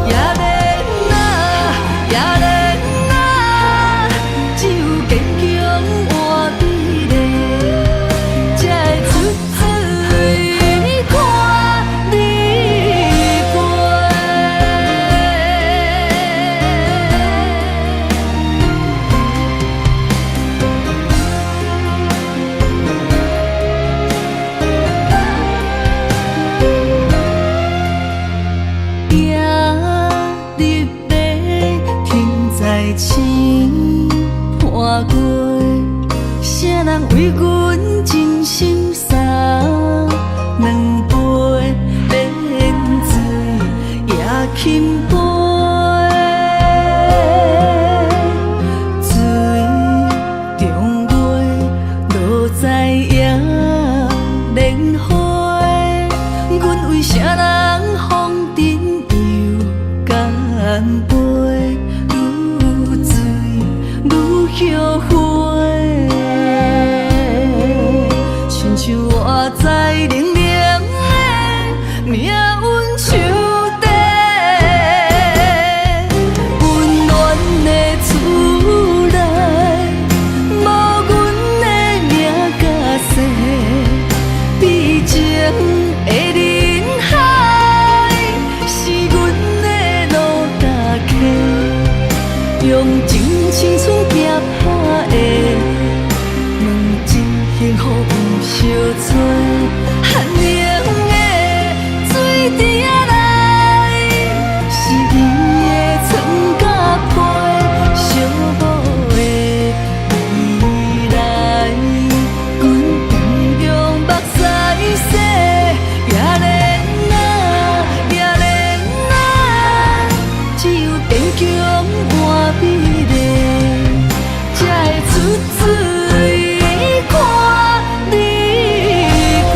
也轻飞，水中月落在野莲花，阮为啥人风尘又干杯？愈醉愈后悔，亲像我在冷冷的命运手底，温暖的厝内，无阮的名甲姓，悲情的人海，是阮的路踏客，用尽青春行拍的，问一幸福有相找，寒冷的水池仔内，是伊的床甲被，寂寞的未来，阮同样目屎洗，也莲啊，也莲啊，只有坚强换美丽，才会出水看你过。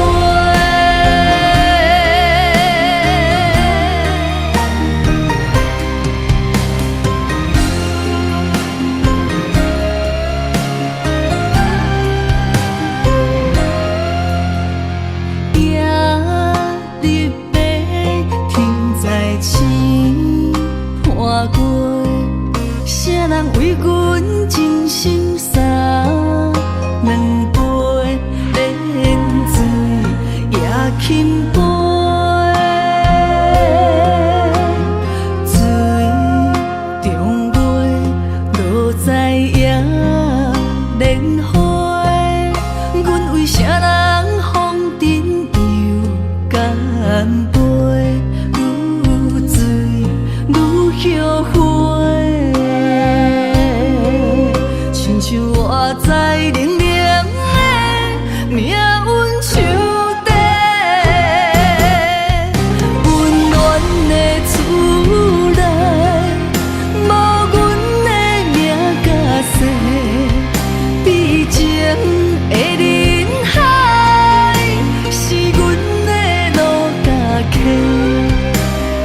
夜日白，天在星破过，啥人为阮真心洒两杯莲水也轻飞，水中月落在野莲花，阮为啥人风尘又干杯？愈醉愈后悔，亲像我在冷冷的命运手底，温暖的厝内，无阮的名甲姓，悲情的人海，是阮的路踏客，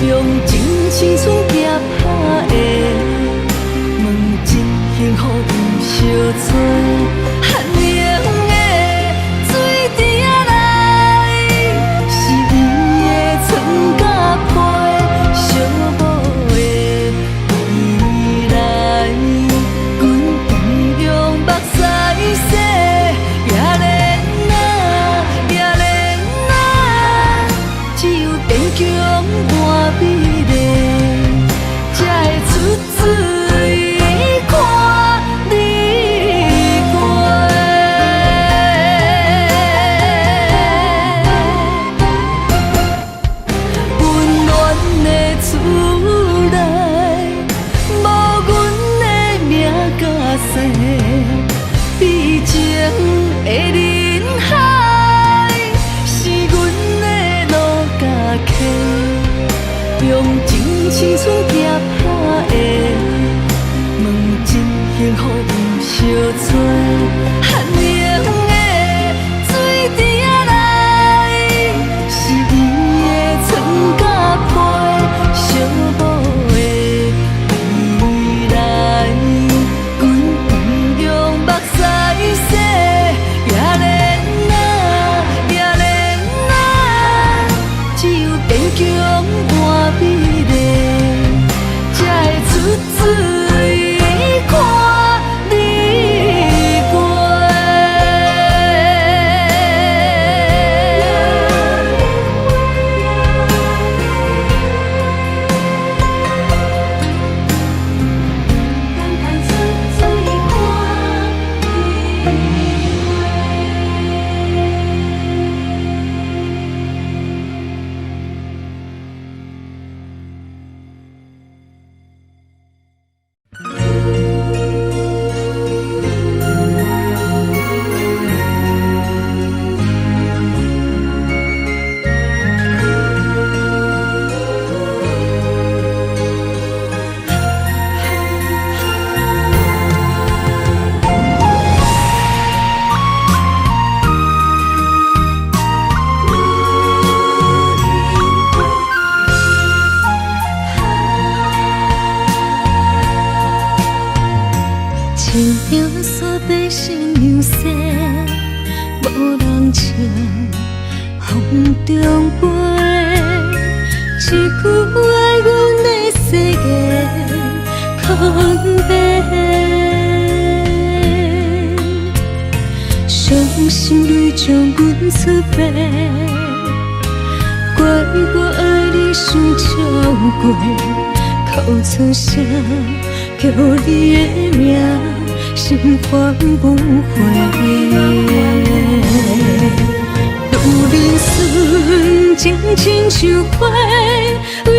用尽青春行拍的，问一幸福有相找，寒冷的水池仔内，是伊的床甲被，寂寞的未来，阮同样目屎洗，也莲啊，也莲啊，只有坚强换美丽，才会出水看你过。温暖的厝内，无阮的名甲姓，悲情的人海，是阮的路踏客，用尽青春行拍的，问一幸福有相找，寒冷出白，怪我爱你伤超过，哭出声，叫你的名，心烦不回。路人顺情亲像花，为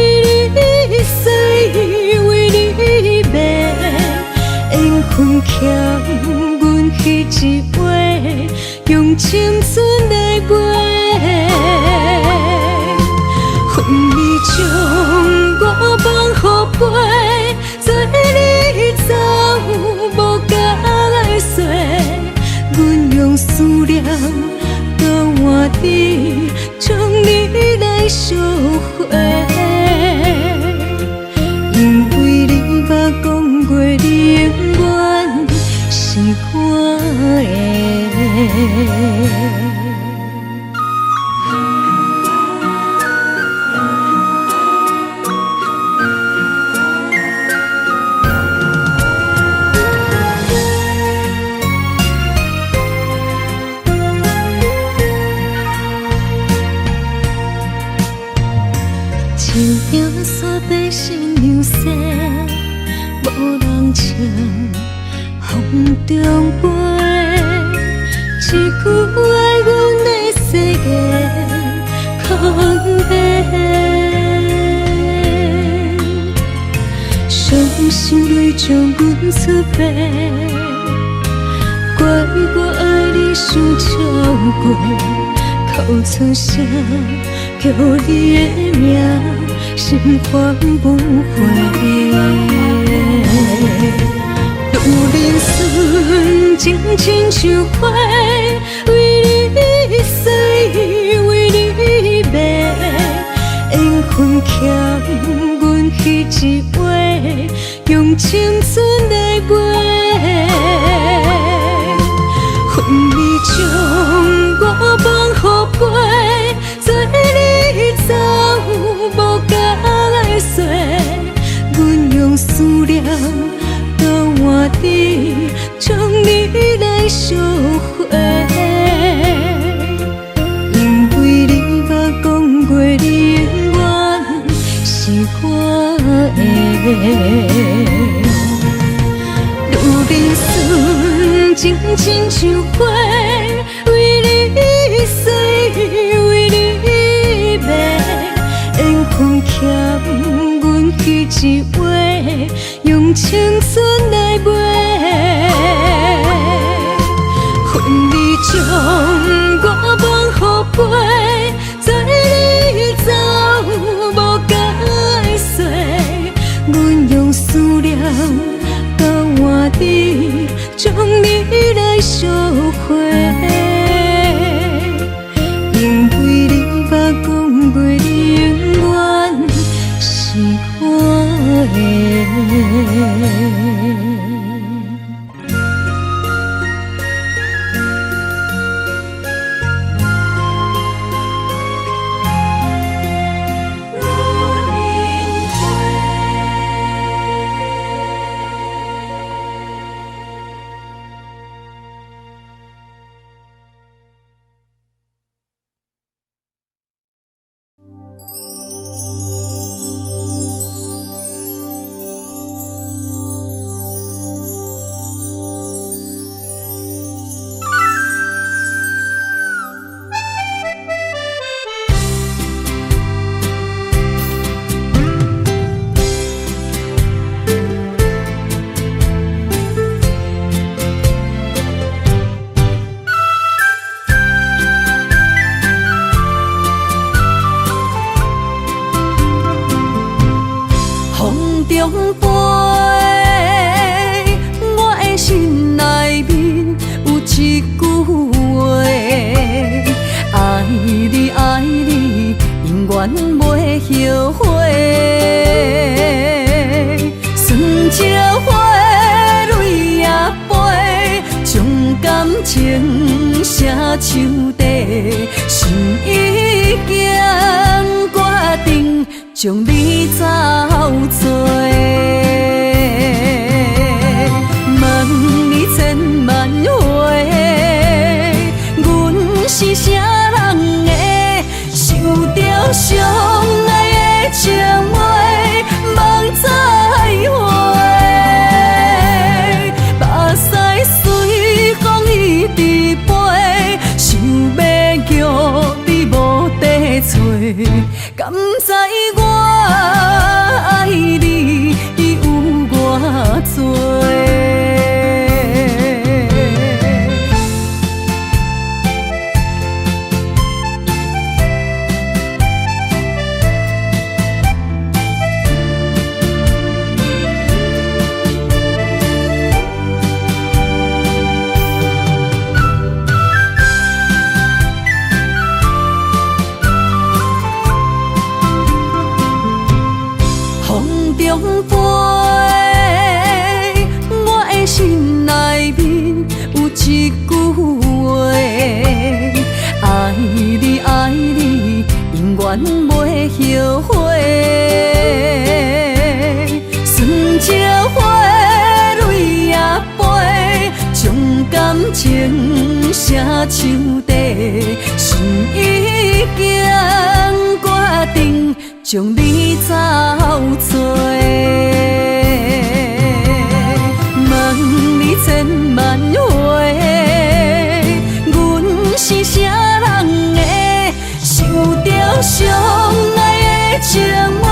你死，为你卖，缘分欠阮彼一回，用青春来买。恨你将我放予飞，做你走无甲来说，阮用思念交换你，将你来烧火。因为你捌讲过，你永远是我的。树影锁在心流星，无人唱，风中飞。一句爱阮的世界空白，伤心泪将阮出白，怪我爱你伤超过，哭出声，叫你的名，心烦不回。路人顺情亲像花，为你死，为你卖，缘分欠阮彼一回，用青春来买。恨你将我放予飞，做你走无甲来说，阮用思念交换你，将你来烧火。因为你捌讲过，你永远是我的。路人顺情亲像花，为你死，为你卖，缘分欠阮彼一回，用青春来买。恨你将我放予飞，做你走无甲来说，阮用思念交换你，将你来烧火。因为你捌讲过，你永远是我的。后悔，酸椒花泪也飞，将感情写手底，心已经决定将你走做。问你千万回，阮是啥？相爱的情话，梦再会。目屎随风一直飞，想要叫你无地找，敢知我爱你有偌多？一句话，爱你爱你，永远袂后悔。酸石花泪也飞，将感情写手底，心已经决定将你走找。问你千万回，阮是啥人的？想着相爱的情话，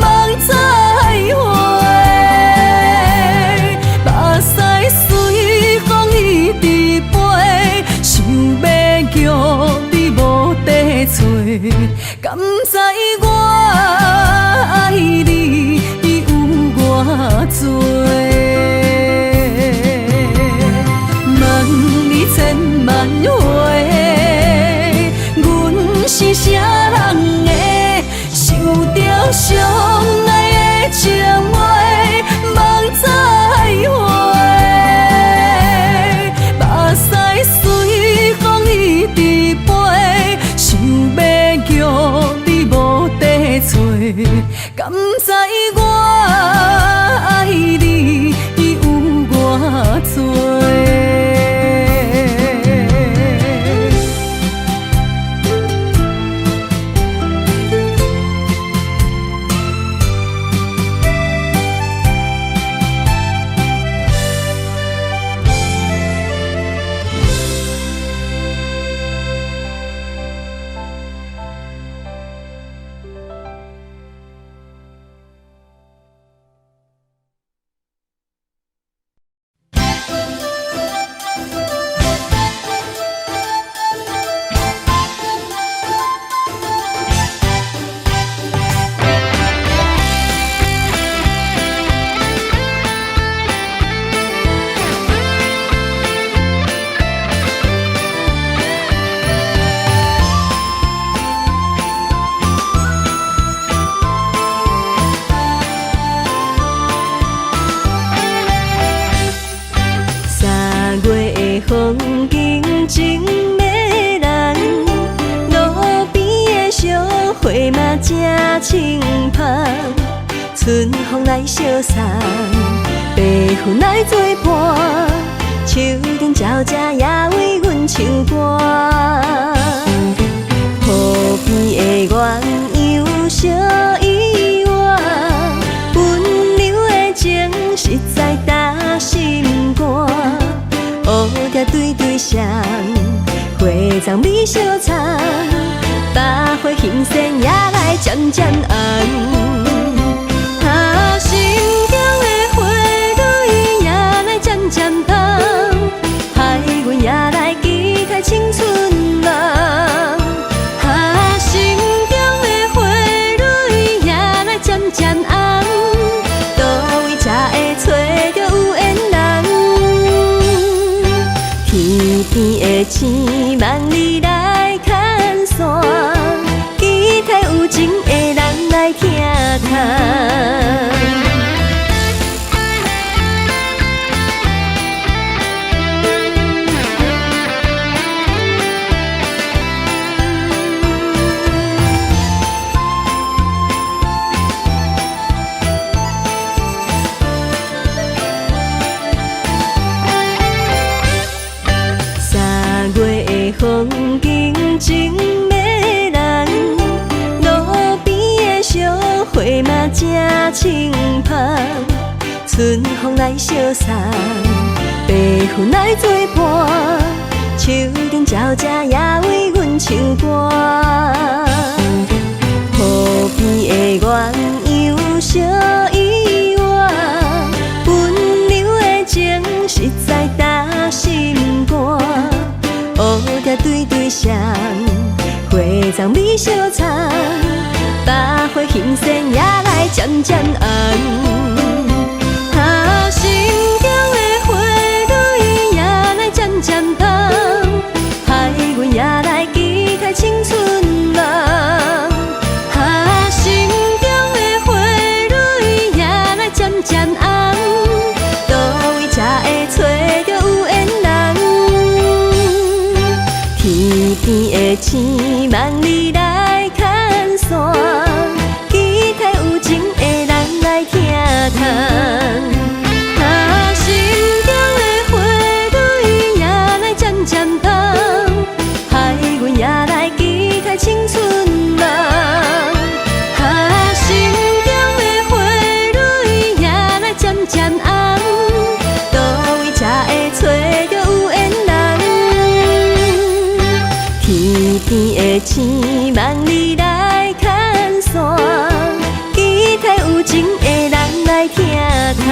梦再会。目屎随风一直飞，想要叫你无地找，敢知我爱你有偌多？千万回，阮是啥人的？想着相爱的情话，梦再会。目屎随风一直飞，想要叫你无地找，敢知我爱你有偌多？风景真迷人，路边的小花嘛真清芳，春风来相送，白云来作伴，树顶鸟只也为阮唱歌。河边的鸳鸯小依偎，温柔的情实在打心肝。乌蝶对对双，花丛美相藏，百花欣盛也来渐渐红。啊，心中的花蕊也来渐渐红，害阮也来期待青春梦。啊，心中的花蕊也来渐渐红，倒位才会找到有缘人？天边的星望你来牵线，期待有情的人来听谈。3月的正清芳，春风来相送，白云来作伴，树顶鸟只也为阮唱歌。河边的鸳鸯小依偎，温柔的情实在打心肝。乌蝶对对双，花丛美相藏，百花欣盛也来渐渐红。心中的花蕊也来渐渐红，害阮也来期待青春梦。心中的花蕊也来渐渐红，倒位才会找着有缘人？天边的星梦里来牵线，期待有情的人来听谈。青春梦，心中的花蕊也来渐渐红，倒位才会找着有缘人？天边的星梦里来牵线，期待有情的人来听谈。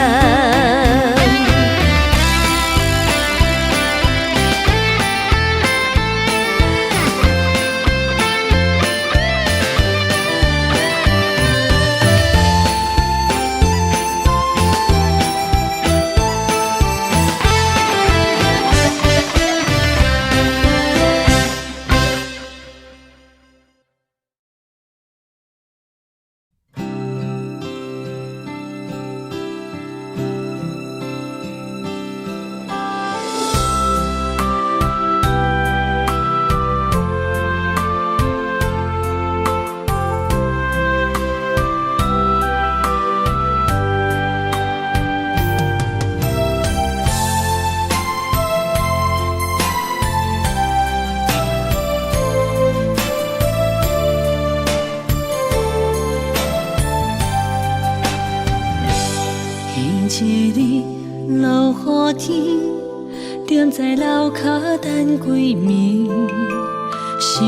踮在楼骹等归暝，想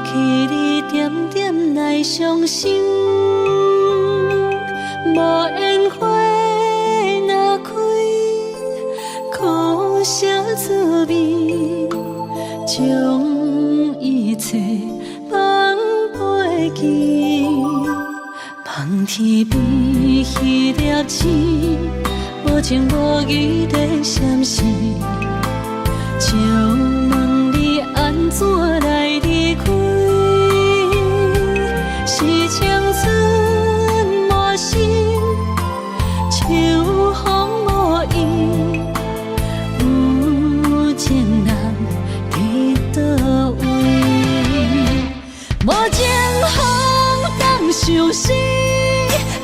起你点点来伤心。无烟花若开，苦涩滋味，将一切放袂记。望天边迄粒星，无情无义在闪烁。借问你安怎来离开？是青春无心，秋风无意，有情人伫倒位？无情风当相思，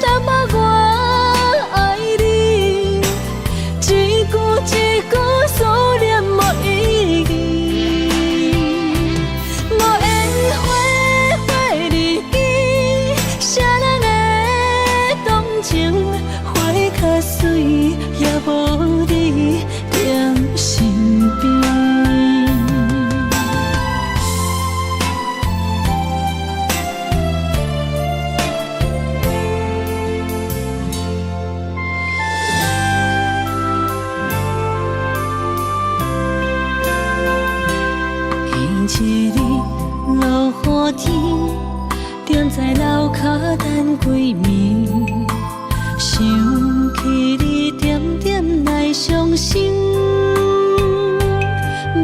若无我爱你，一句一句思念无意义。无烟花花离枝，谁人会动情？花较水，也无你踮身边。一日落雨天，踮在楼骹等归暝，想起你点点来伤心。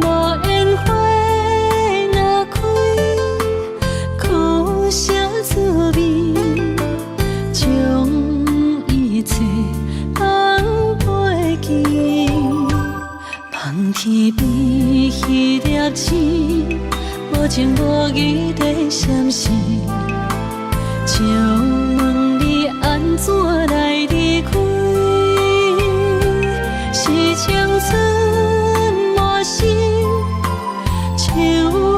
无烟花若开，苦涩滋味，将一切放袂记。望天边迄粒星，无情无义在闪烁。借问你安怎来离开？是青春无心，秋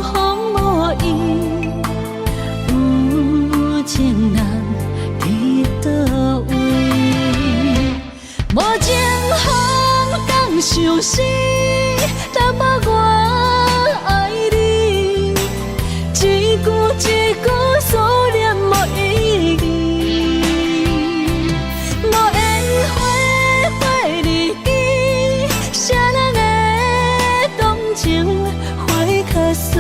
风无意，有情人伫倒死，若无我爱你，一句一句思念无意义，无缘花花日记，谁人会动情？花较水，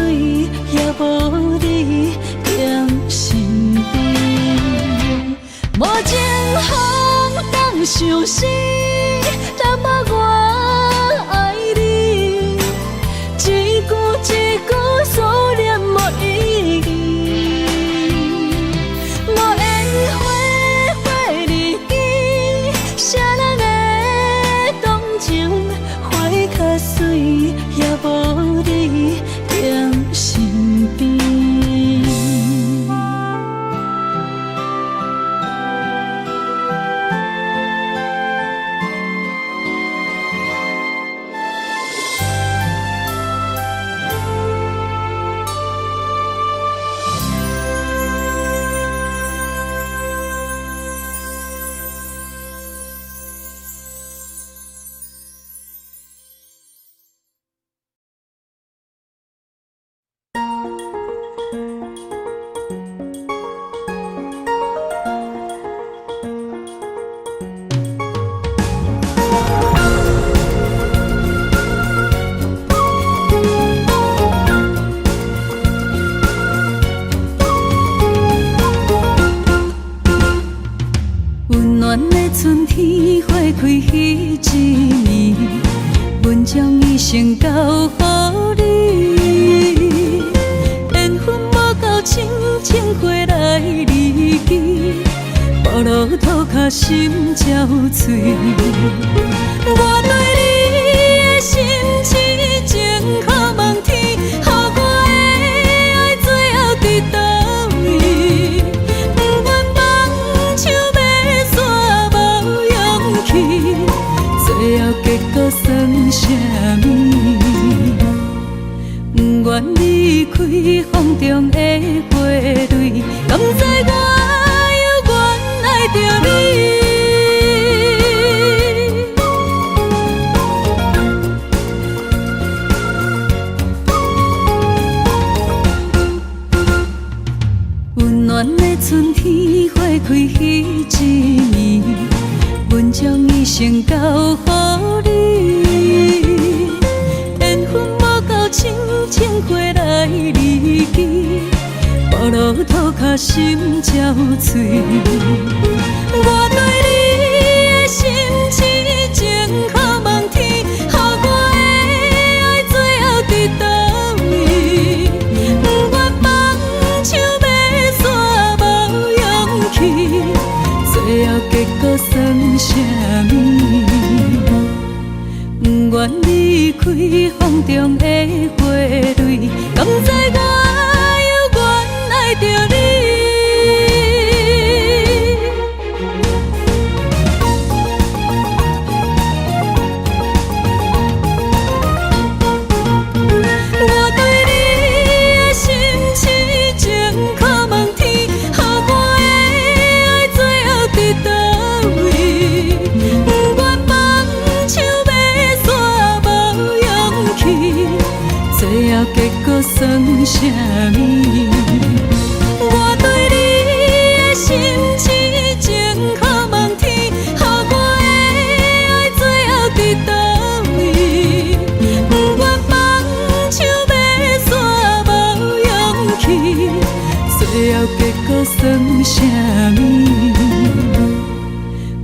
也无你踮身边，无情风当相思。若无我爱你，一句一句思念无意义，无缘花花日记，谁人会动情？花较水，也无你踮身边。温暖的春天花开迄一年，阮将一生交予你。缘分无够深，情花来离去，步路涂脚心焦碎。我对你的心痴情，可望天，予我的爱最后伫倒位？不愿放手要煞无勇气，最后结果算啥物？不愿离开风中的花蕊，甘知我犹原爱着你。温暖的春天花开迄一年，阮将一生交予你。缘分无够深，情花来离去，步路涂脚心焦碎。我对你的心痴情，可望天，予我的爱最后伫倒位？不愿放手要煞无勇气，最后结果算啥物？不愿离开风中的花蕊，甘知我犹原爱着你。我对你的心痴情，可望天，予我的爱最后伫倒位？不愿放手要煞无勇气，最后结果算啥物？我对你的心痴情，可望天，予我的爱最後伫倒位？不願放手要煞無勇氣，最後結果算啥物？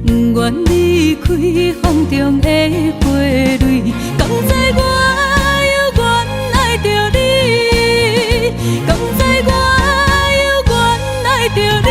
不願離開風中的花蕊，甘知我猶原愛着你，甘知我猶原愛着你。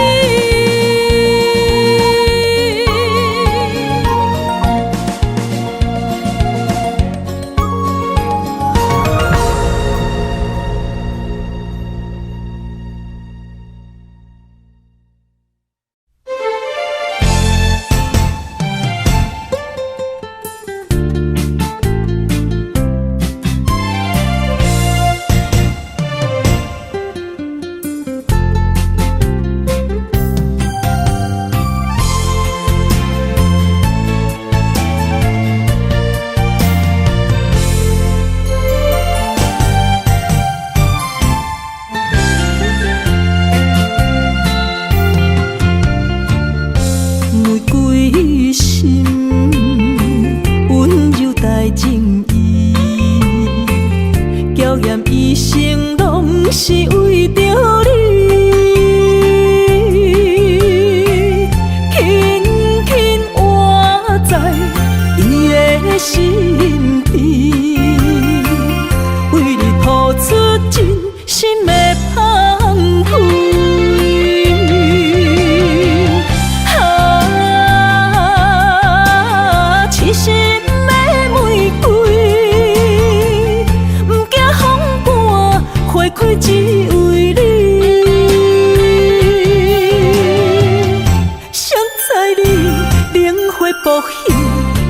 孤寂，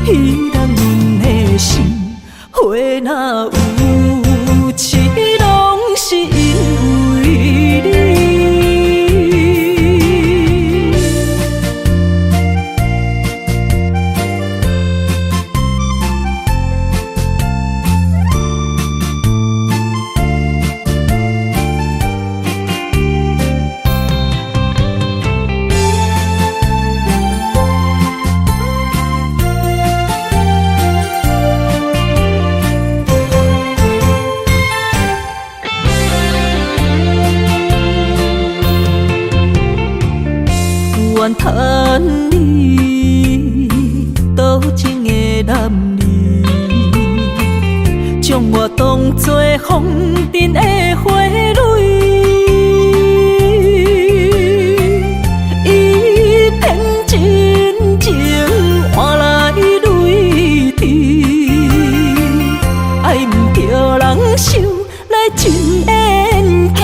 彼人阮的心，花若有刺，拢是因为你。怨叹你多情的男儿，将我当作风尘的花蕊，伊偏真情换来泪滴，爱毋着人受来真缘起。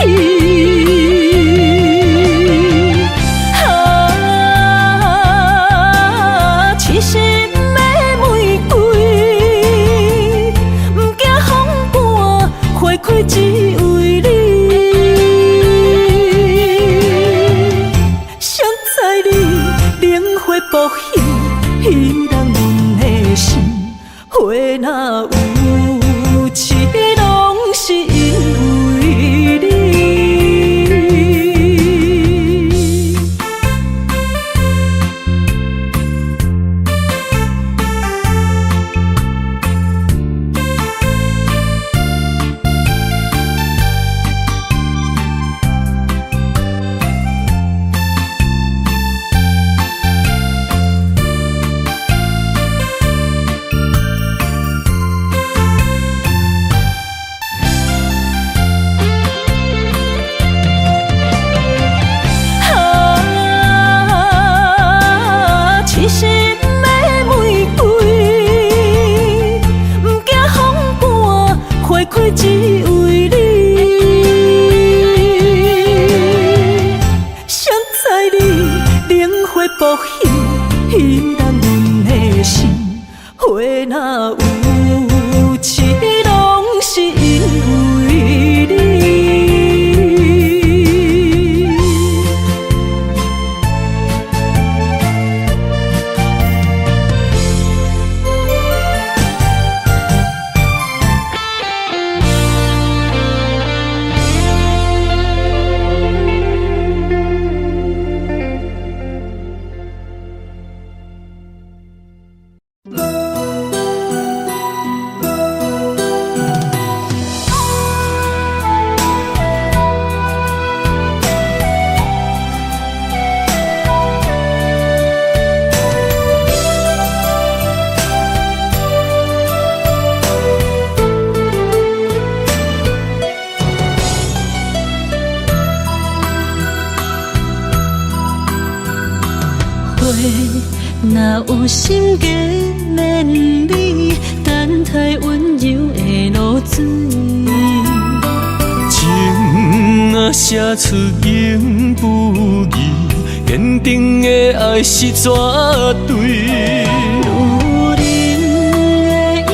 只为你，谁知你冷花薄幸，彼人阮的心，花若有刺，拢是因为你。只为你，谁知你冷花薄幸，彼人阮的心，花若有刺，拢是因为你。若有心计免你，等待温柔的露水。情若写出言不义，坚定的爱是绝对。女人的一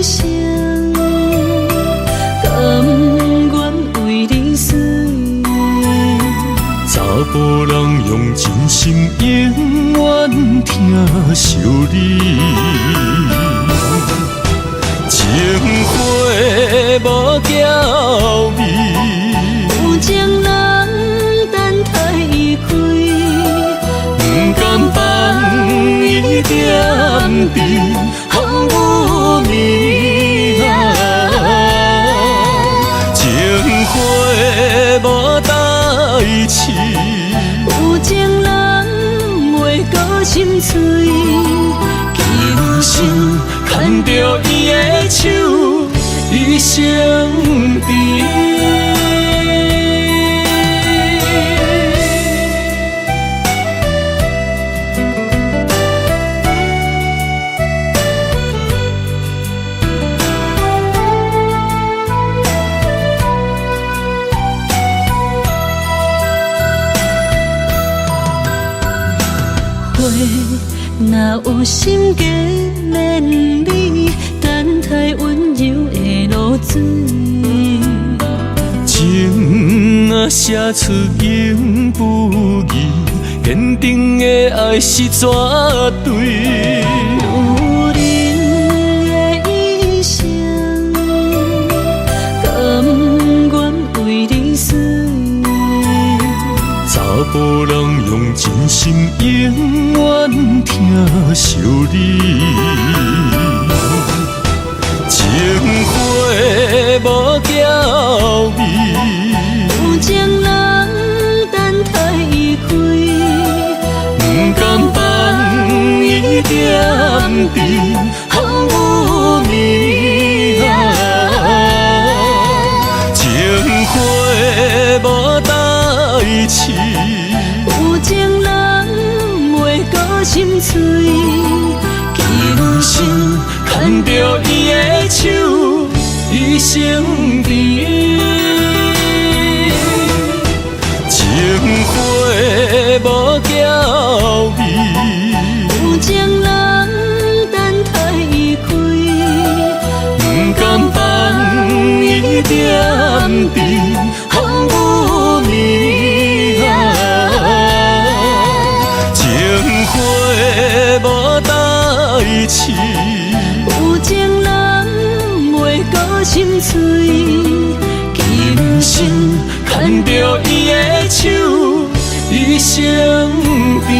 生，甘愿为你死。查甫人用真心永远疼惜你，情花无娇美，有情人等待伊开，不甘放伊点滴，风雨暝情花无代志。有情人袂过心碎，今生牵着伊的手，一生甜。若有心计连理，等待温柔的露水。情若写出永不移，坚定的爱是绝对。有人的一生，甘愿为你死。查甫人用真心永远疼惜你，情花无娇味。有情人等待伊开，不甘放伊点滴，风雨暝啊，情花无代志。有情人袂顾心碎，今生牵着伊的手，一生甜。情花无娇味，有情人等待伊开，不甘放伊点滴，风雨暝啊，情花无代志。有情人袂顾心碎，今生牵着伊的手，一生甜。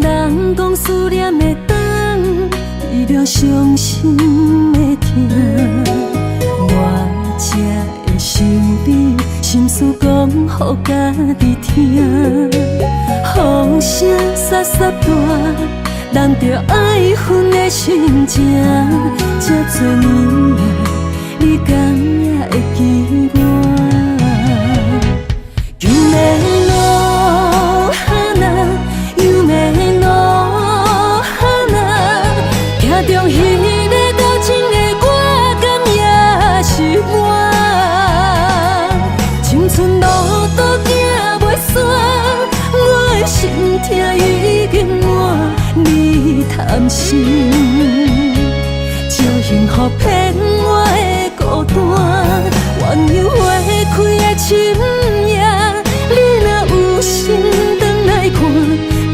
人讲思念的灯，为了伤心的痛，我才会想你，心事讲予家己听。风声沙沙大，人着爱恨的心情。这多年来，你敢也会记我？救命路哈那，有命路哈那，行中彼个交情的我，敢也是我。青春路途行袂煞，我的心痛已经满，你贪心，招幸福骗我的孤单，鸳鸯花开的深夜，你若有心转来看，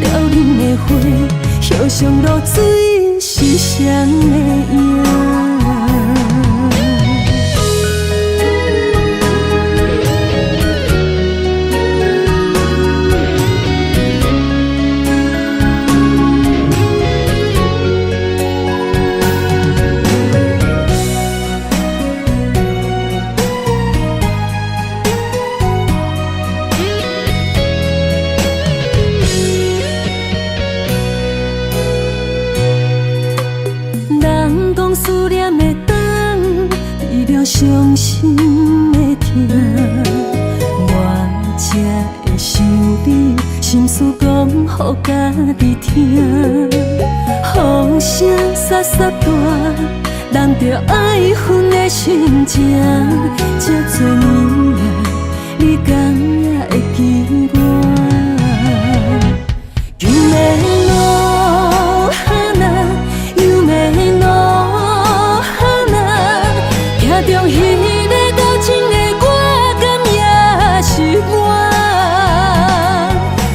凋零的花，叶上露水是谁的影？人讲思念的灯，为了伤心的痛，我才会想你，心事讲予家己听。风声沙沙大，人着爱恨的心情。这多年来，你敢也会记我？救命路哈那，有命路哈那，行中彼个交情的我，敢也是我。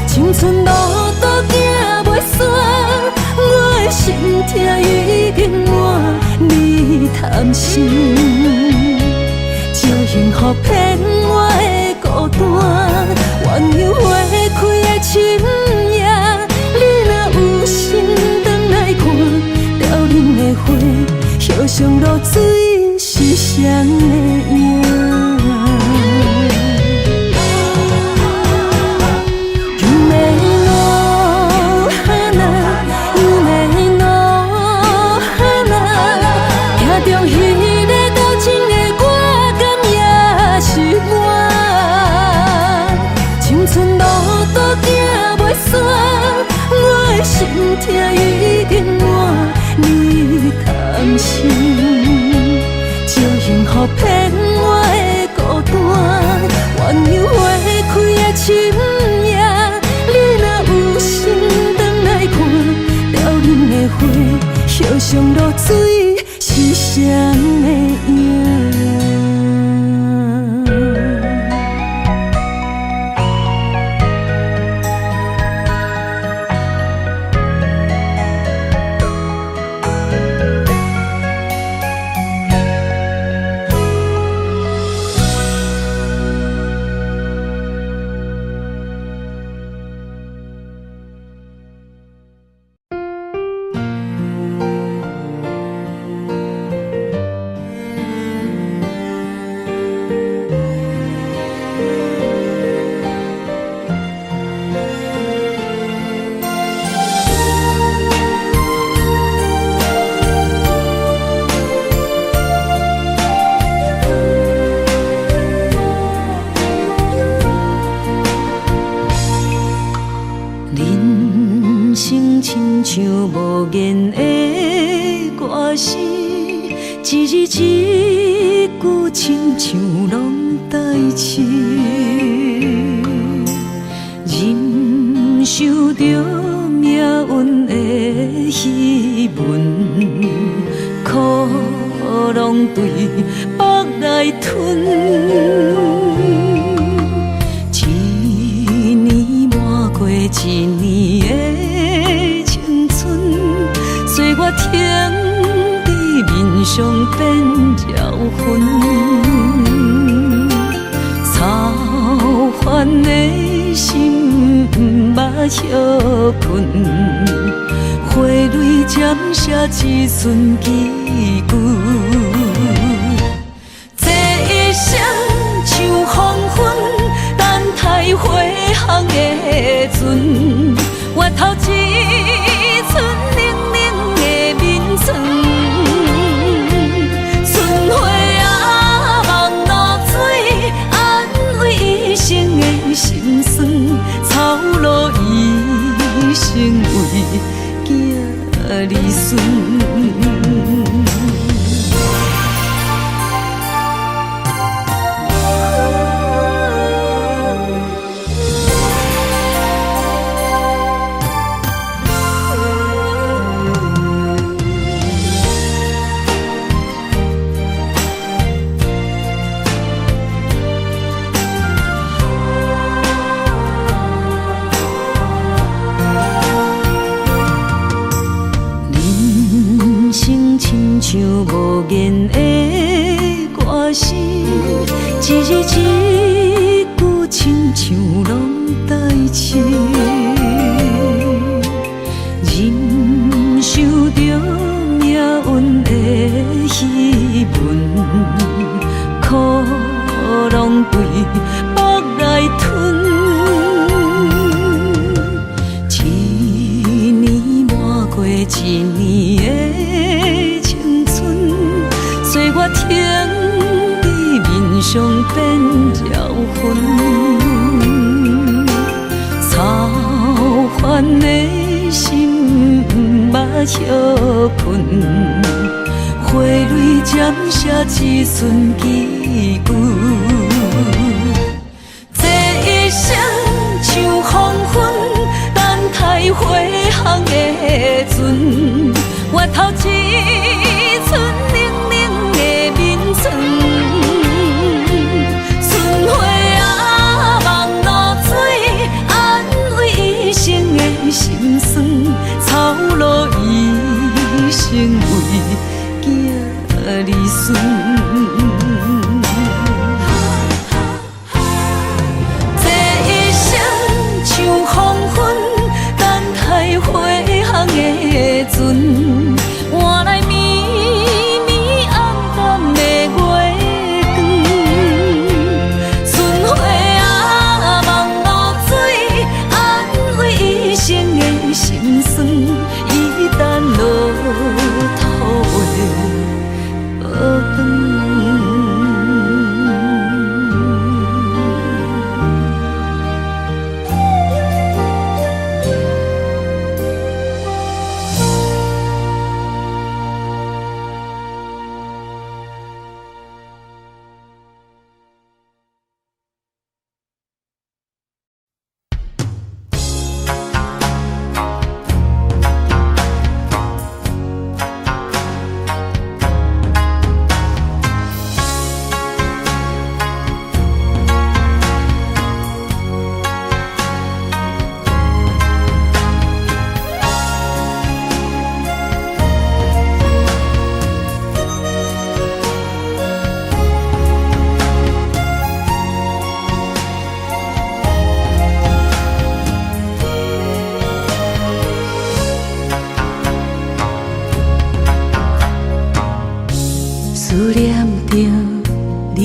青春路途行袂煞，我的心痛已经满，你贪心，招幸福骗我花，叶上露水是谁的影？心痛已经满，你贪心，招幸福骗我的孤单。鸳鸯花开的深夜，你若有心回来看，凋零的花，叶上露水是谁的影？像无言的歌词，一字一句亲像拢代志，忍受着命运的戏文，苦拢对腹来吞。一年抹过一年的青春，岁月停在面上变焦痕，操烦的心不休困，花蕊渐写一寸记句，这一生像黄昏，等待花香的船，越头一寸冷冷的眠床，春花啊望露水，安慰一生的心酸，草落一生为囝儿孙。像无言的歌词，一字一句亲像拢代志，忍受着命运的戏文，苦拢对腹来吞。一年抹过一年的岁月停在面上变焦痕，操烦的心不休困，花蕊渐写一寸记句，这一生像黄昏，等待花香的船，越头一寸春花啊望露水，安慰一生的心酸，草落一生为囝儿孙。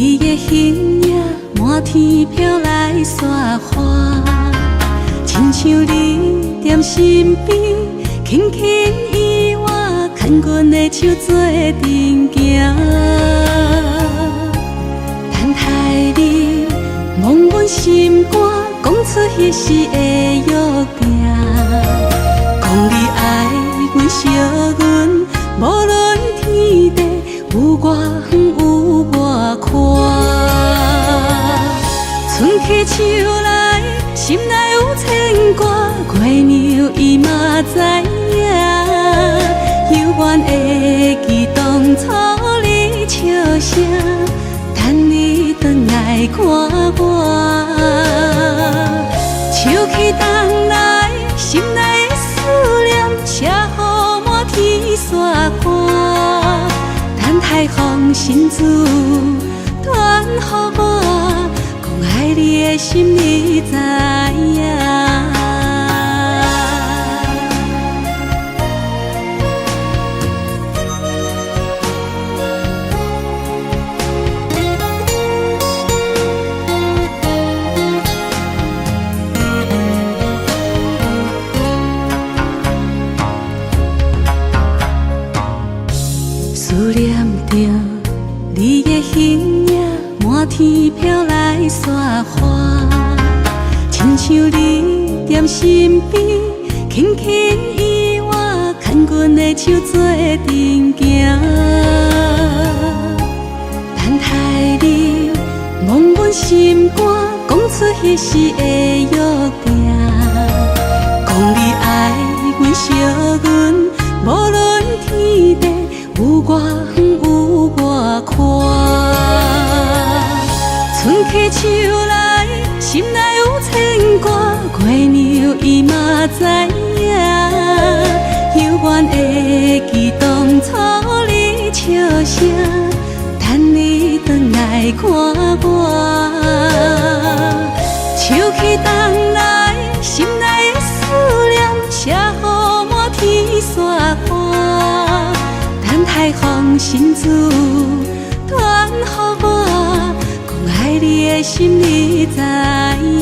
你的形影满天飘来雪花，亲像你踮身边，轻轻依我，牵阮的手做阵行。等待你望阮心肝，讲出彼时的约定，讲你爱阮惜阮，无论天地有外远有外宽。春去秋来，心内有牵挂，月娘伊嘛知影，犹原会记当初你笑声，等你转来看我。秋去冬来，心内的思念写予满天雪花，等待风信子传予我，讲爱你的心你知影。思念着你的形影，满天飘来雪花，亲像你踮身边，轻轻依我，牵阮的手做阵行。等待你望阮心肝，讲出彼时的约定，讲你爱阮惜阮，无论天地有外远有外宽。春去秋来，心内有牵挂，月娘伊嘛知影，犹原会记当初你笑声，等你转来看我。秋去冬来，心内的思念写予满天雪花，等待风信子传予我，讲爱你的心你知影。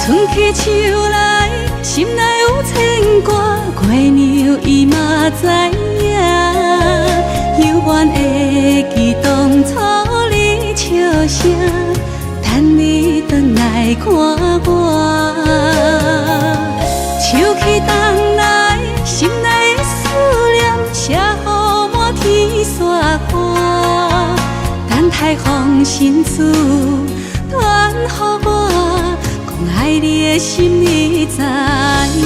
春去秋来，心内有牵挂，月娘伊嘛知影，犹原会记当初你笑声，等你转来看我。秋去冬来，心内的思念写予满天雪花，等待风信子传予我，爱你的心你知影。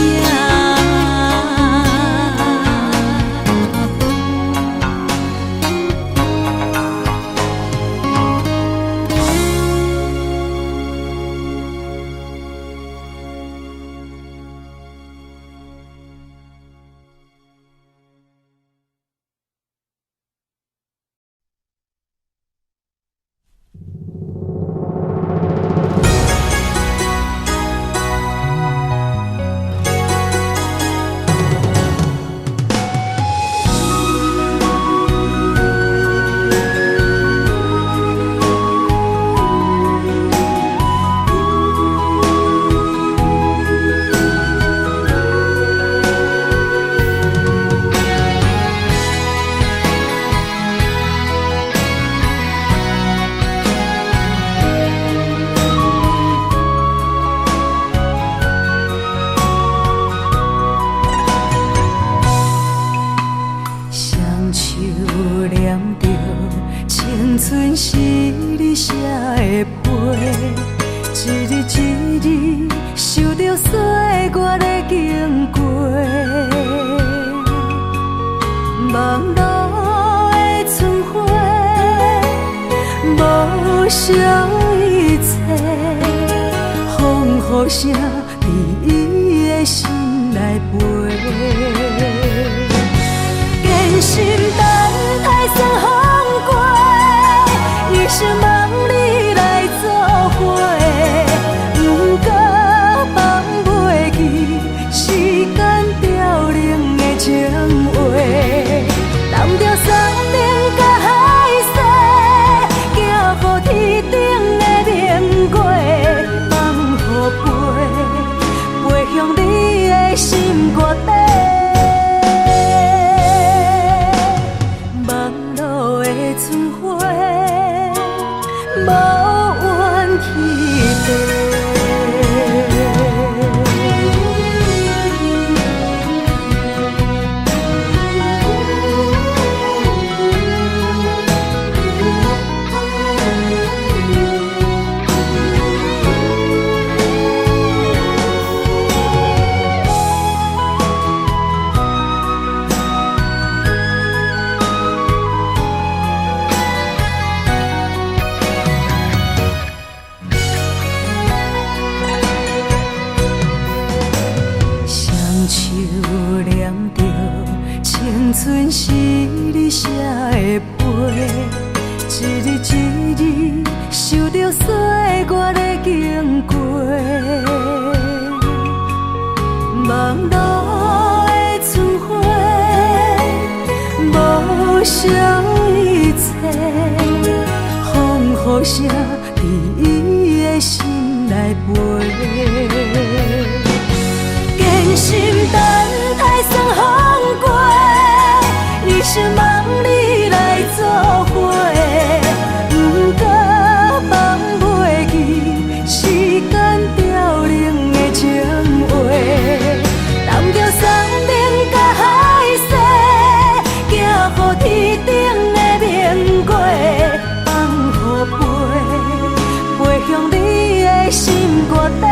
春是你写的批，一日一日受着岁月的经过。望路的春花，无少一切，风雨声伫伊的心内飞。坚心等待霜风过，一生望你来作伙，不过放袂记时间凋零的情话，揽着山顶甲海誓，行予天顶的明月，放予飞向你的心肝底。望路的春花，无怨天地。春是你写的悲，一日一日受着岁月的经过。望路的春花，无少一切，风雨声伫伊的心内飞。坚心等待霜风过，一生望你来作伙，不过放袂记时间凋零的情话，揽着山顶甲海誓，行予天顶的明月，放予飞向你的心肝底。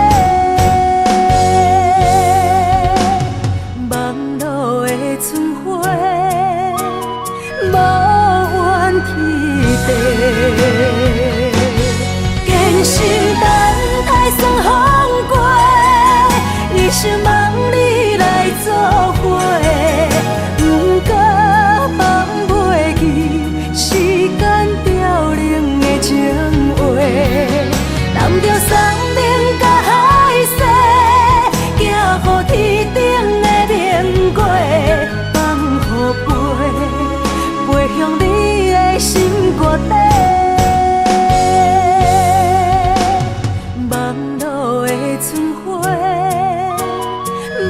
望路的春花，无怨天地。坚心等待霜风过，一生望你来作伙，不过放袂记时间凋零的情话，揽着山顶甲海誓，行予天顶的明月，放予飞向你的心肝底。望路的春花，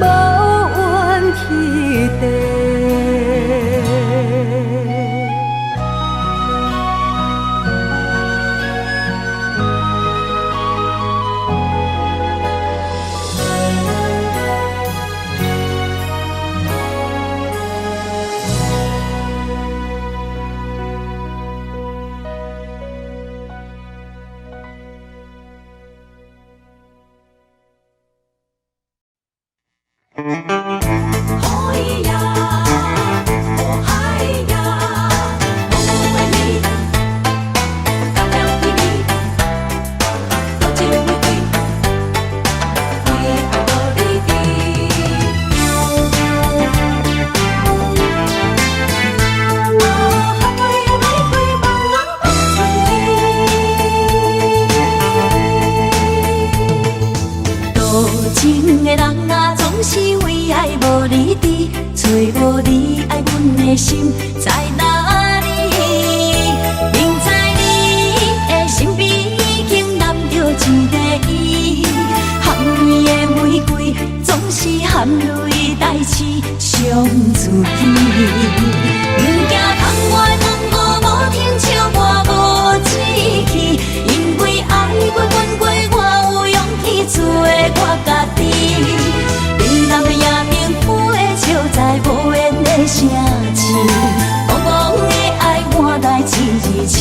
无怨天地。找无你爱阮的心在哪里？明知你的身边已经揽着一个伊，含泪的玫瑰总是含泪代志伤自己。不惊窗外风雨无停笑我无志气，因为爱过阮过，我有勇气做我家己。你南的夜明飞，笑在无缘的城市，茫茫的爱换来一日青。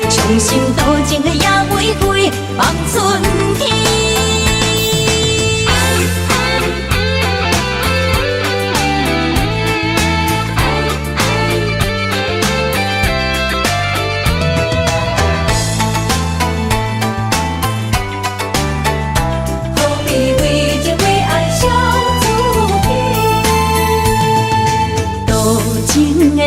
伤心多情的野玫瑰放春天。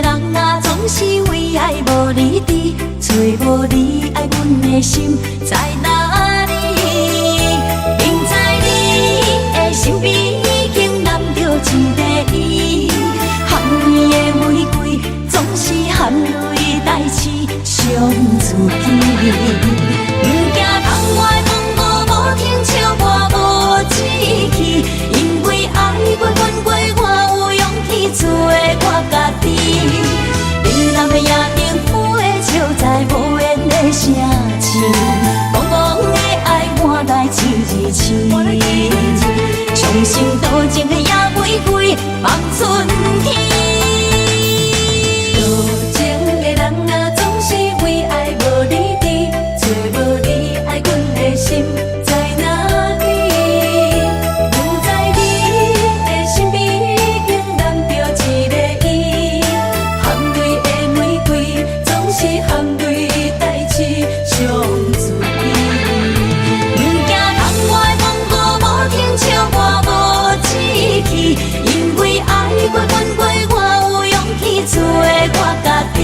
人啊，总是为爱无你伫，找无你爱阮的心在哪里？明知你的身边已经揽着一个伊，含蕊的玫瑰总是含泪代痴伤自己。不惊窗外风雨无停笑我无志气，因为爱过阮过，我有勇气做我家己。冷淡的夜灯，浮的笑在无言的声气，茫茫的爱换来一字青。伤心多情的野玫瑰望春天。多情的人啊，总是为爱无你伫，找无你爱阮的心在哪里？不知你的身边已经揽着一个伊，含泪的玫瑰总是含泪代痴伤自己。不惊窗外风雨无停笑我无志气，因为爱过阮过，我有勇气做我家己。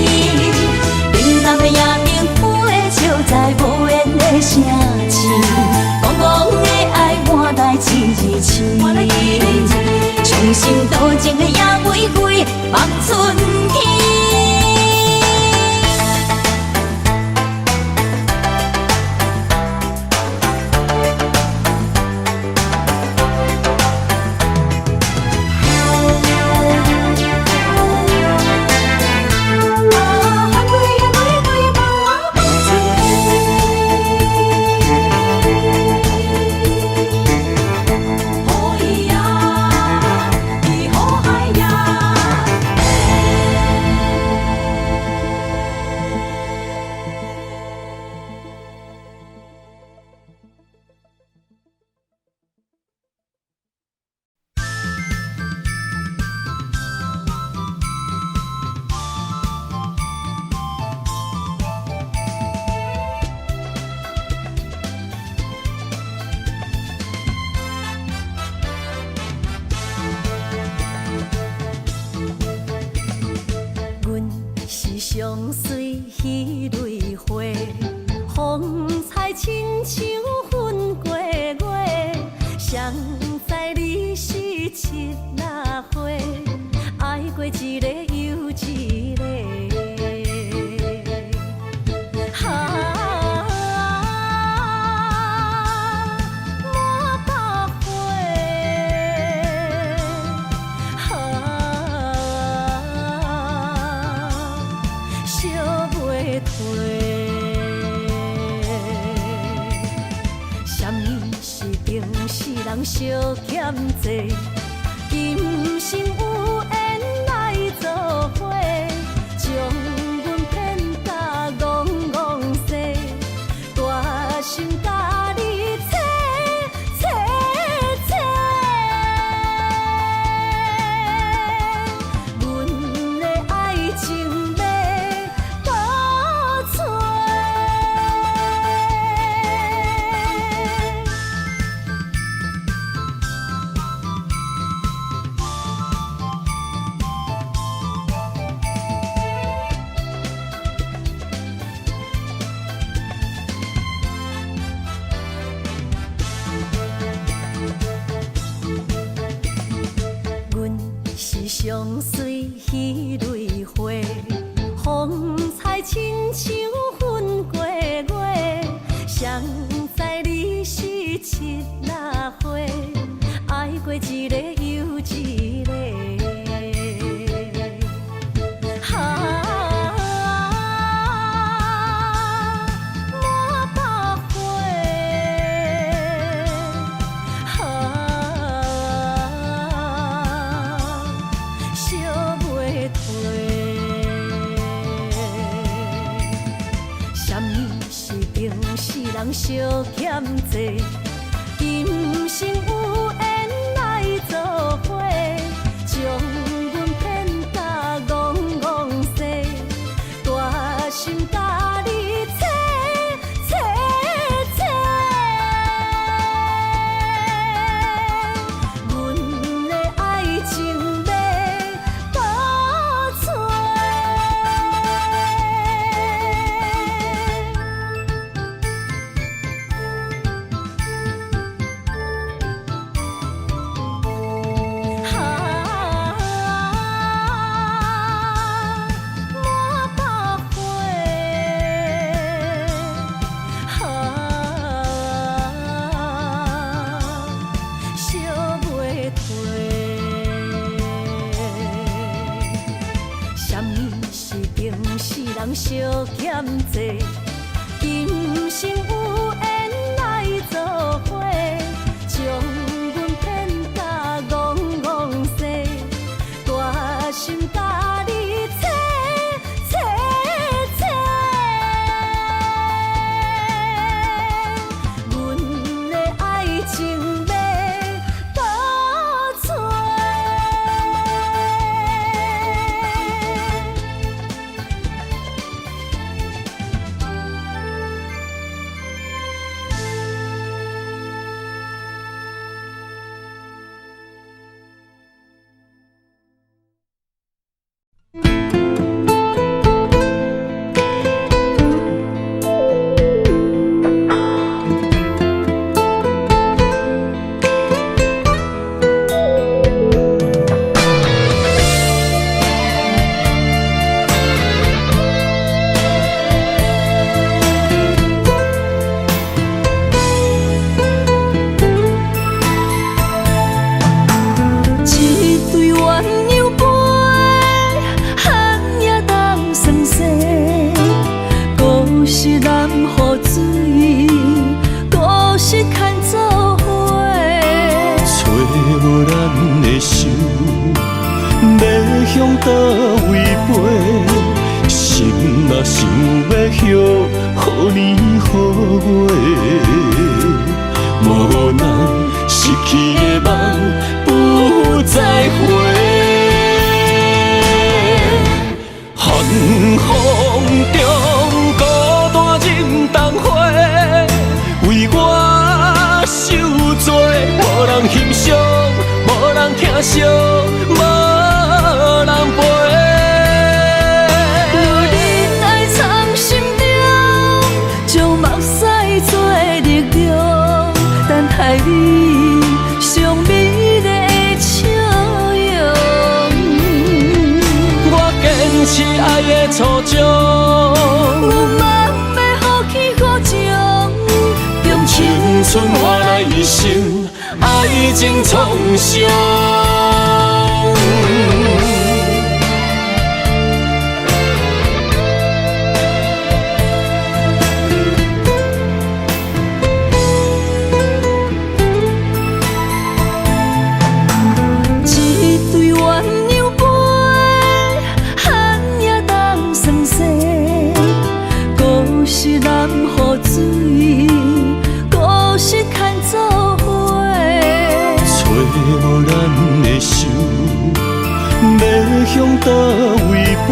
冷淡的夜灯，浮的笑在无言的声气，茫茫的爱换来一字青。伤心多情的野玫瑰望春天。相随彼蕊花，风采亲像云过月。谁知你是七那花，爱过一个又一个。人相欠债，今生有缘来作伙，将阮骗甲戆戆西，大心甲你切切切。阮的爱情要倒找。相随彼蕊花，风采亲像云过月。谁知你是七那花，爱过一个又一个。人相欠债，今生有缘来作伙，将阮骗甲戆戆西，大心甲你切切切。阮的爱情要倒找。什么是平世人相欠债？今生有缘来做伙，将阮骗甲戆戆西，大心甲你切切切。阮的爱情要倒找。向倒位飞？心若想要许，予年予月，无奈失去的梦不再回。寒风中孤单忍冬花，为我受罪，无人欣赏，无人疼惜，无人陪。有忍爱藏心中，将目屎做力量，等待你上美丽的笑容。我坚持爱的初衷，有梦要放弃好情，用青春换来一生爱情创伤。向倒位飞？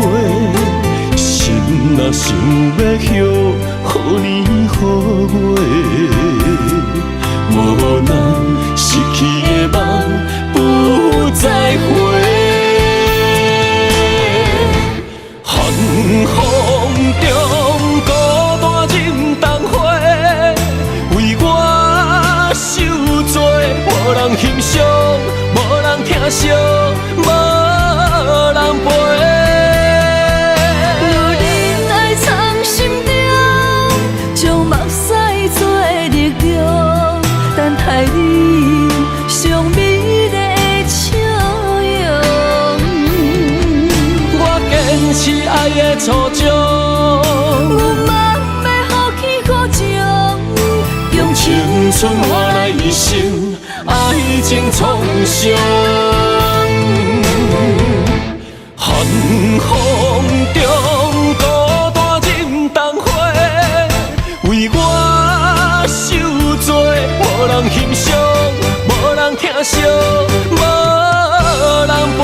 心若想要许，予年予月，无奈失去的梦不再回。寒风中孤单忍冬花，为我受罪，无人欣赏，无人疼惜，无人陪。有忍爱藏心中，将目屎做力量，等待你上美丽的笑容。我坚持爱的初衷，有梦要放弃好情，用青春换来一生爱情创伤。寒风中孤单忍冬花，为我受罪，无人欣赏，无人疼惜，无人陪。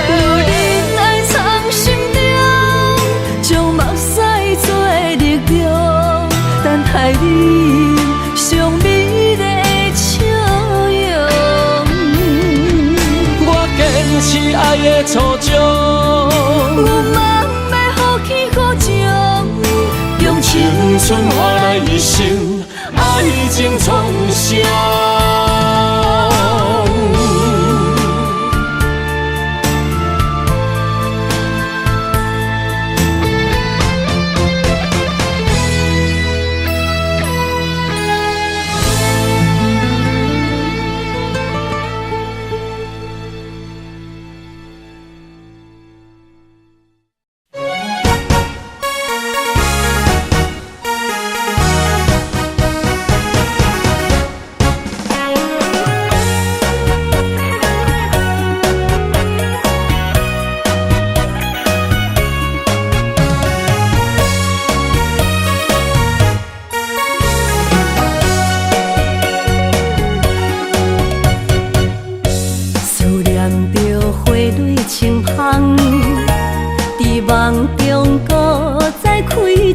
有忍爱藏心中，将目屎做力量，等待你上美丽的笑容。我坚持爱的初衷，有梦要放弃好情，用青春换来一生爱情创伤。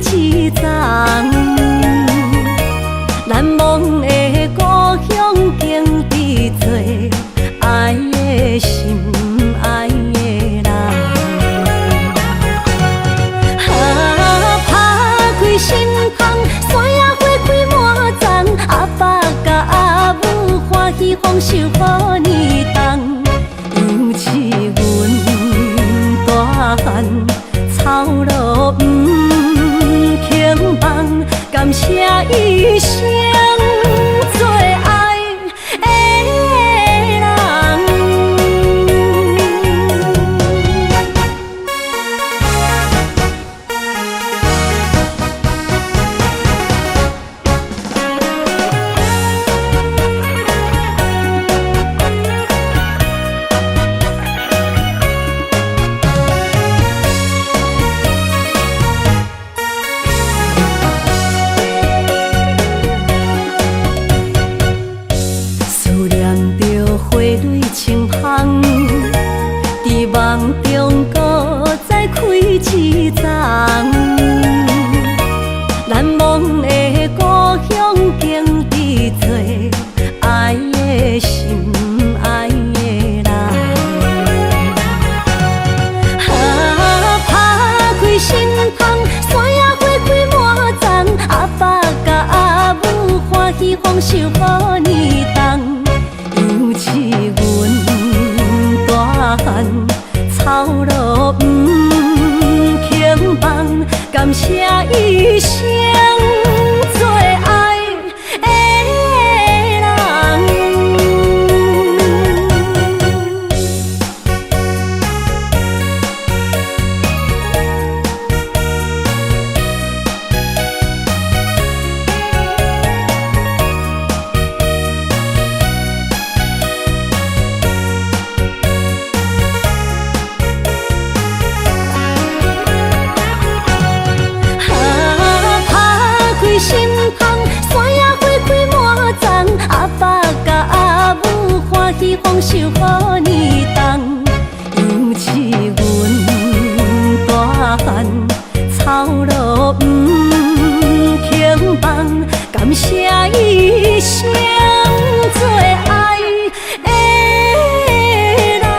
一丛。难忘的故乡，经伫做爱的心，爱的人。打开心窗，山野花开满丛，阿爸甲阿母欢喜丰收好年冬。尤是阮大汉草路不轻梦，感谢一生做爱的人。思念着花蕊清香，伫梦中搁再开一丛。难忘的故乡，经伫做爱的心，爱的人。打开心窗，山野花开满丛，阿爸甲阿母欢喜丰收好年冬。尤是阮大汉草路不轻梦，感谢一生做爱的人。心窗，山野花开满丛，阿爸甲阿母欢喜丰收好年冬。尤是阮大汉草路不轻梦，感谢一生做爱的人。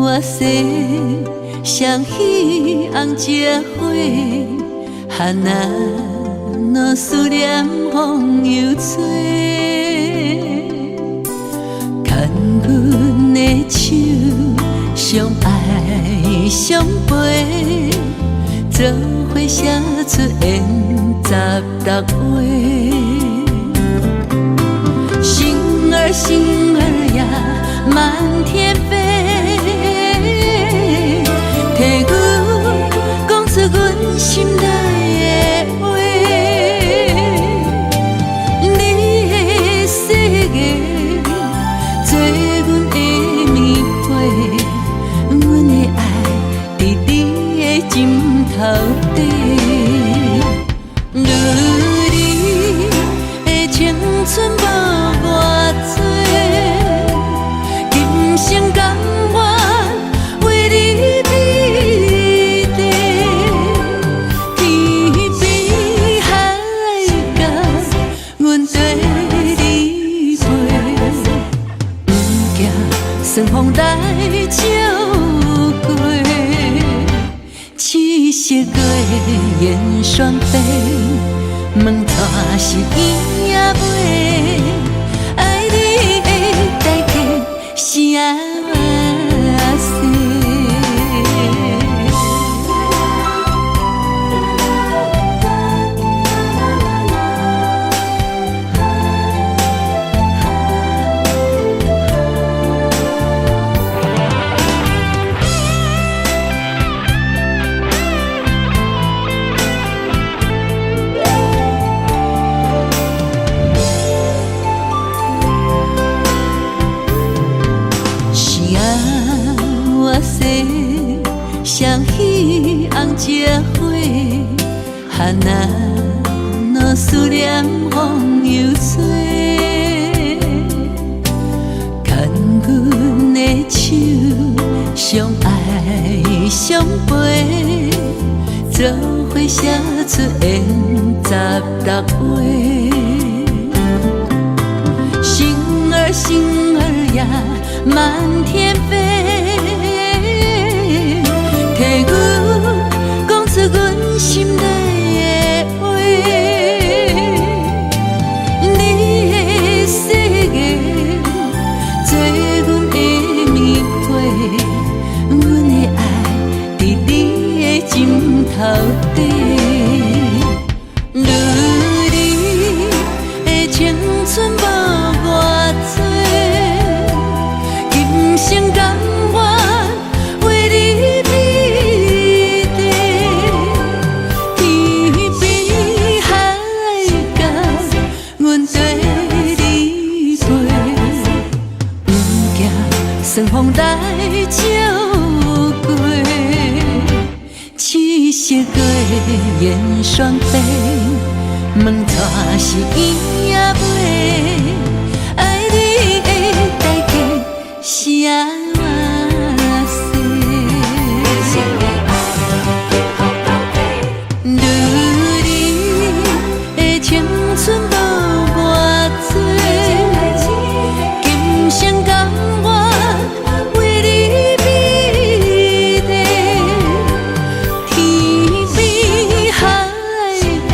我心双喜红结花，汉那若思念风又吹，牵阮的手，相爱相陪，做伙写出缘10话。星儿星儿呀，满天飞。替阮讲出阮心内的话，你的世界做阮的棉花，阮的爱伫你的枕头底，你的青春无偌多，今生甘愿为你。顺风来照过，七色月圆双飞，问带是伊也袂，哈那若思念风又吹，牵阮的手，相爱相陪，做伙写出缘16回。星儿呀，满天飞，替阮讲出阮心底的话。你的誓言做阮的棉被，阮的爱伫你的枕头底。你的青春无偌多。心甘愿为你美丽，天边海角，阮跟你飞，不惊霜风来照过，七色月烟双飞，问带是伊也袂，爱你的代价。谁哇塞？如你的青春无偌多，今生甘愿为你美丽，天边海角，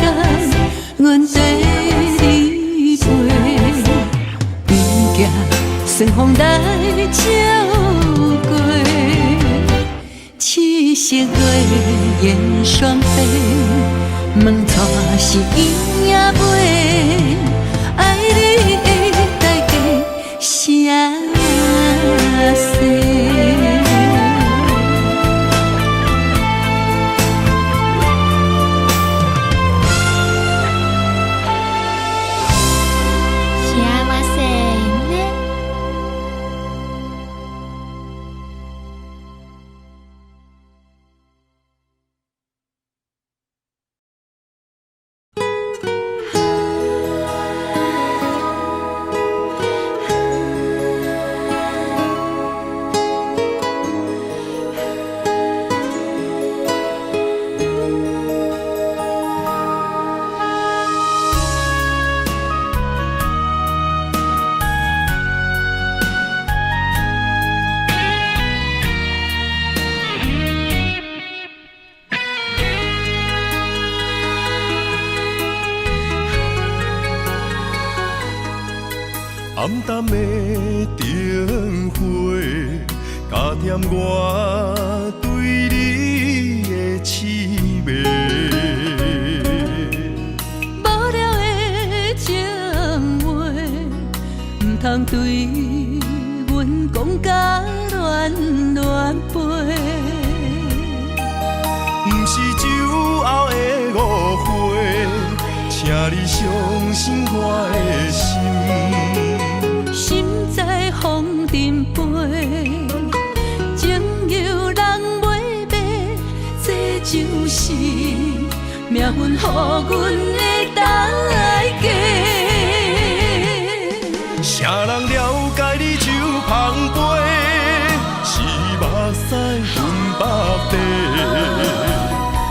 阮跟你飞，不惊霜风来。照过，七色月烟双飞，问带是伊也袂，爱你的代价谁说？暗淡的灯火，加添我对你的痴迷。无聊的情话，唔通对阮讲甲乱乱飞。不是酒后的误会，请你相信我的心。心在风尘飞，情由人袂白，这就是命运予阮的代价。啥人了解你就芳杯，是目屎分百地。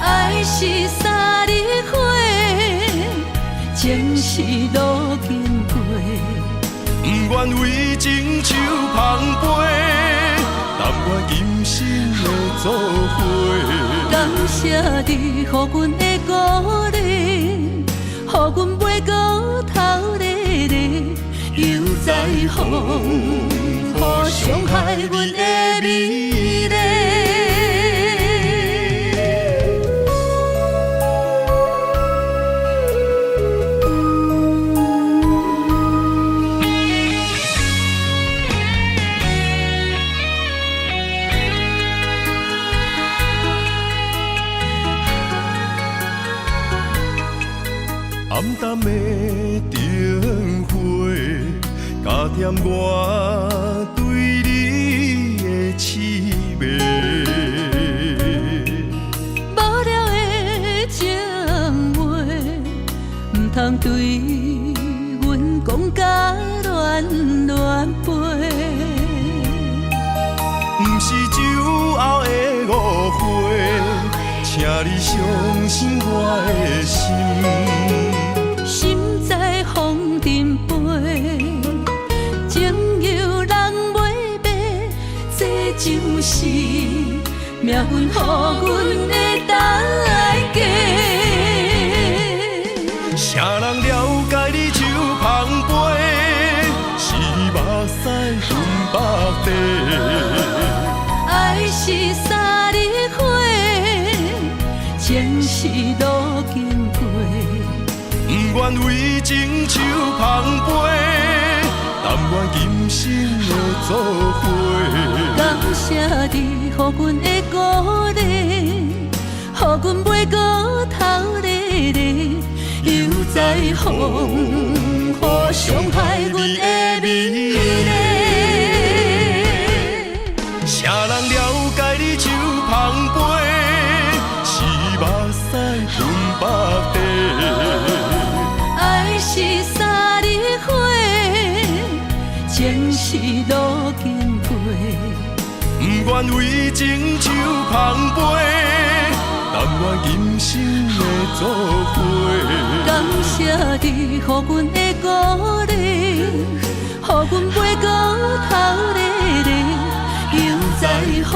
爱是三日花，情是路经过。不愿为情酒芳杯，但愿今生的做伙。感谢你，予阮的鼓励，予阮袂过头日日，又在风雨伤害阮的美丽。暗淡的灯火，加添我对你的痴迷。无聊的情人对阮讲甲恋恋飞。不是酒后的误会，请你相信我的心。心在风尘飞，情由人袂白，这就是命运予阮的代价。啥人了解你手捧杯，是目屎分百地。爱是三日花，情是路经过。不愿为情手捧杯，但愿今生的作伙。感谢你，予阮的鼓励，予阮袂过头日日，又在风雨伤害阮的美丽。谁人了解你手捧杯，是目屎分百地。爱是三日花，情是路经过。不愿为情手捧杯，但愿今生的作伙。感谢你，予阮的鼓励，予阮袂过头日日，又在风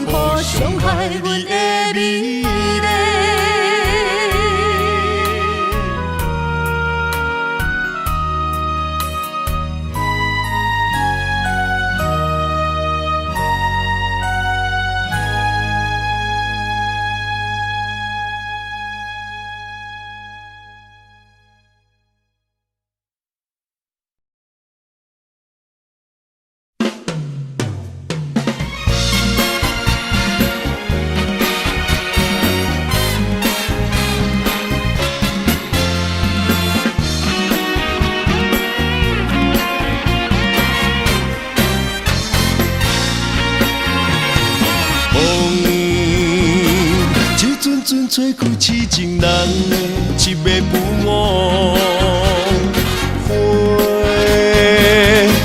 雨伤害阮的美丽。吹开痴情人的一个不安，花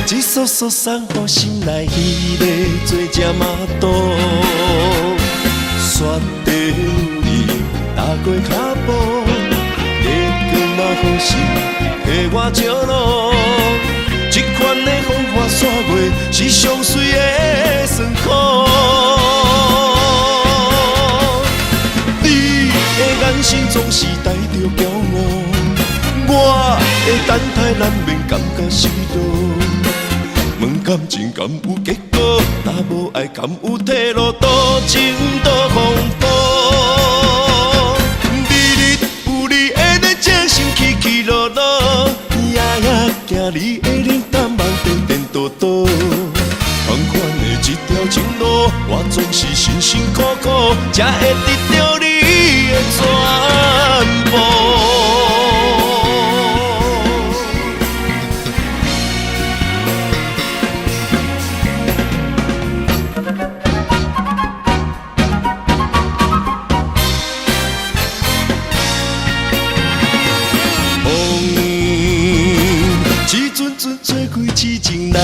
一束束送予心内迄个做只麻豆，雪地里踏过脚步，月光嘛好心陪我照路，这款的风花雪月是上水的酸苦。眼神总是带着骄傲，我的等待难免感觉失落。问感情敢有结果？若无爱敢有退路？多情多风波，日日有你的热情心起起落落，夜夜行你的冷淡梦颠颠倒倒。同款的一条情路，我总是辛辛苦苦，才会得到你的全部。风一阵阵吹开痴情人的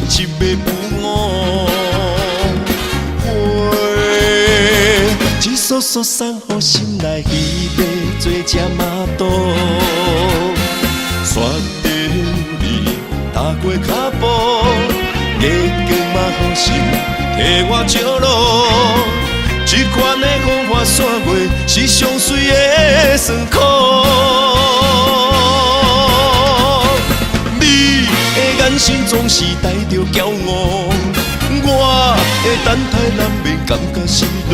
一个不安，花一束束送予心内迄个做只麻豆，雪地里踏过脚步，月光嘛好心替我照路，这款的风花雪月是上水的酸苦。眼神总是带着骄傲，我的等待难免感觉失落。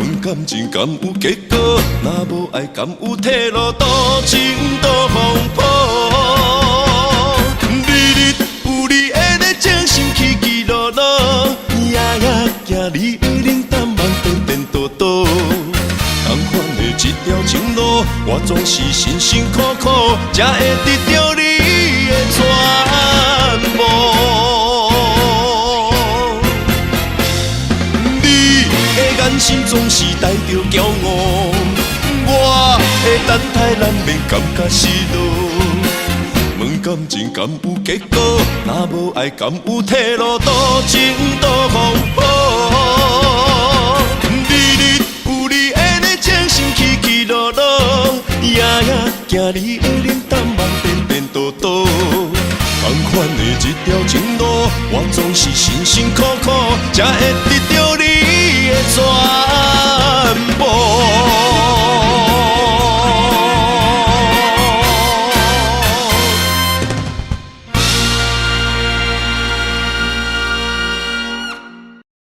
问感情敢有结果？若无爱敢有退路？多情多风波，日日有你的热情心起起落落，夜夜行你的冷淡梦颠颠倒倒。同款的一条情路，我总是辛辛苦苦，才会得到你的全部。你的眼神总是带着骄傲，我的等待难免感觉失落。问感情敢有结果？若无爱敢有退路？多情多风波。日日有你的呢，情深起起落落，夜夜行你的脸，淡梦颠颠倒倒。同款的一条情路，我总是辛辛苦苦才会